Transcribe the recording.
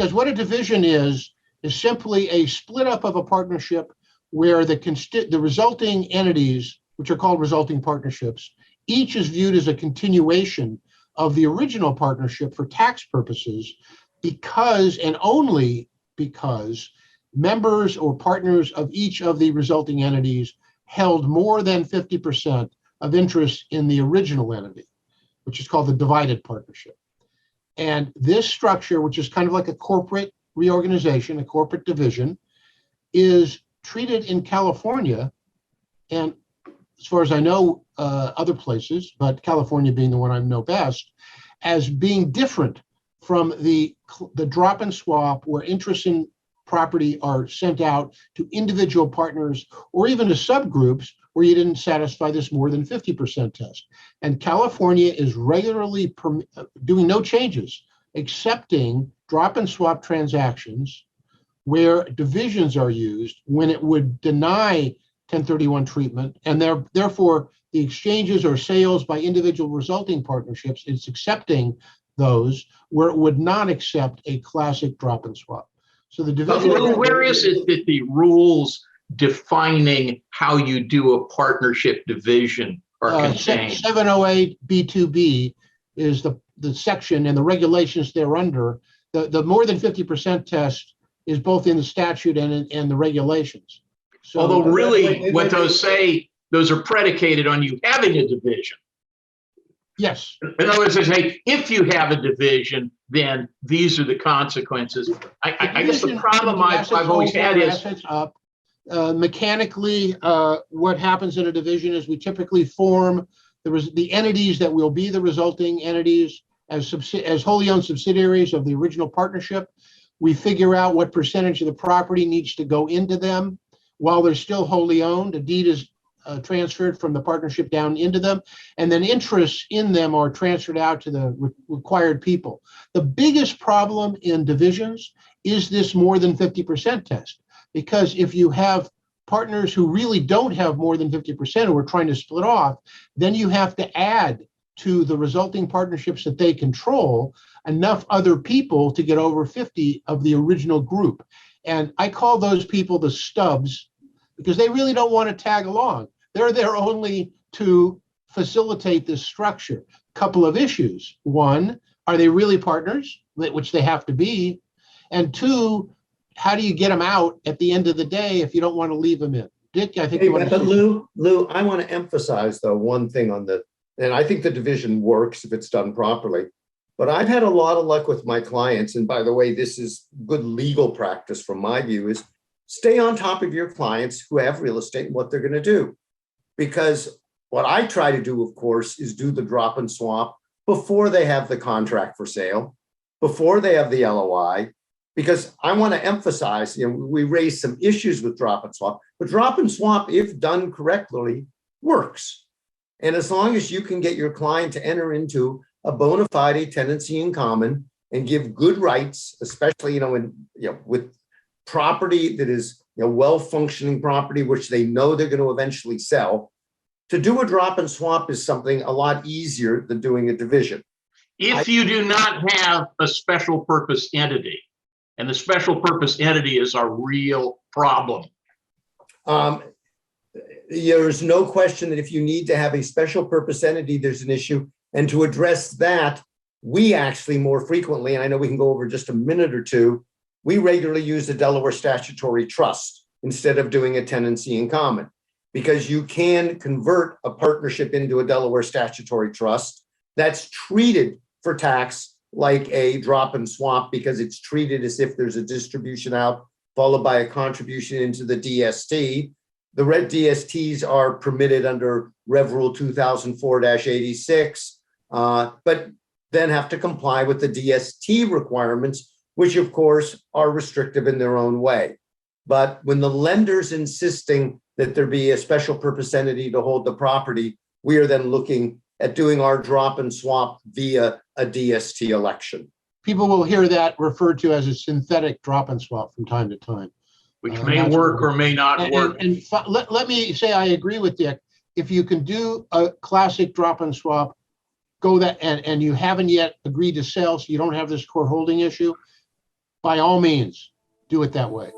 Because what a division is simply a split up of a partnership where the resulting entities, which are called resulting partnerships, each is viewed as a continuation of the original partnership for tax purposes, because and only because members or partners of each of the resulting entities held more than 50% of interest in the original entity, which is called the divided partnership. And this structure, which is kind of like a corporate reorganization, a corporate division, is treated in California, and as far as I know, other places, but California being the one I know best, as being different from the drop and swap, where interests in property are sent out to individual partners or even to subgroups where you didn't satisfy this more than 50% test. And California is regularly doing no changes, accepting drop and swap transactions where divisions are used when it would deny 1031 treatment, and therefore the exchanges or sales by individual resulting partnerships, it's accepting those where it would not accept a classic drop and swap. So the division. Where is it that the rules defining how you do a partnership division are contained? 708 B2B is the section, and the regulations thereunder. The more than 50% test is both in the statute and in the regulations. So, although really what those say, those are predicated on you having a division. Yes. In other words, they say, if you have a division, then these are the consequences. I guess the problem I've always had is assets up. Mechanically, what happens in a division is we typically form the entities that will be the resulting entities as wholly owned subsidiaries of the original partnership. We figure out what percentage of the property needs to go into them while they're still wholly owned. A deed is transferred from the partnership down into them, and then interests in them are transferred out to the required people. The biggest problem in divisions is this more than 50% test, because if you have partners who really don't have more than 50% who are trying to split off, then you have to add to the resulting partnerships that they control enough other people to get over 50 of the original group. And I call those people the stubs, because they really don't want to tag along. They're there only to facilitate this structure. Couple of issues. One, are they really partners, which they have to be? And two, how do you get them out at the end of the day if you don't want to leave them in? Dick, I think you want to say Lou, I want to emphasize, though, one thing on and I think the division works if it's done properly. But I've had a lot of luck with my clients. And by the way, this is good legal practice from my view, is stay on top of your clients who have real estate and what they're going to do. Because what I try to do, of course, is do the drop and swap before they have the contract for sale, before they have the LOI, because I want to emphasize, we raised some issues with drop and swap, but drop and swap, if done correctly, works. And as long as you can get your client to enter into a bona fide tenancy in common and give good rights, especially, with property that is, well-functioning property, which they know they're going to eventually sell, to do a drop and swap is something a lot easier than doing a division. If you do not have a special purpose entity, and the special purpose entity is a real problem. There's no question that if you need to have a special purpose entity, there's an issue. And to address that, we actually more frequently, and I know we can go over just a minute or two, we regularly use the Delaware statutory trust instead of doing a tenancy in common, because you can convert a partnership into a Delaware statutory trust that's treated for tax like a drop and swap, because it's treated as if there's a distribution out followed by a contribution into the DST. The red DSTs are permitted under Rev Rule 2004-86, but then have to comply with the DST requirements, which of course are restrictive in their own way. But when the lender's insisting that there be a special purpose entity to hold the property, we are then looking at doing our drop and swap via a DST election. People will hear that referred to as a synthetic drop and swap from time to time. Which may work or may not work. Let me say I agree with Dick. If you can do a classic drop and swap, go that, and you haven't yet agreed to sell, so you don't have this core holding issue, by all means, do it that way.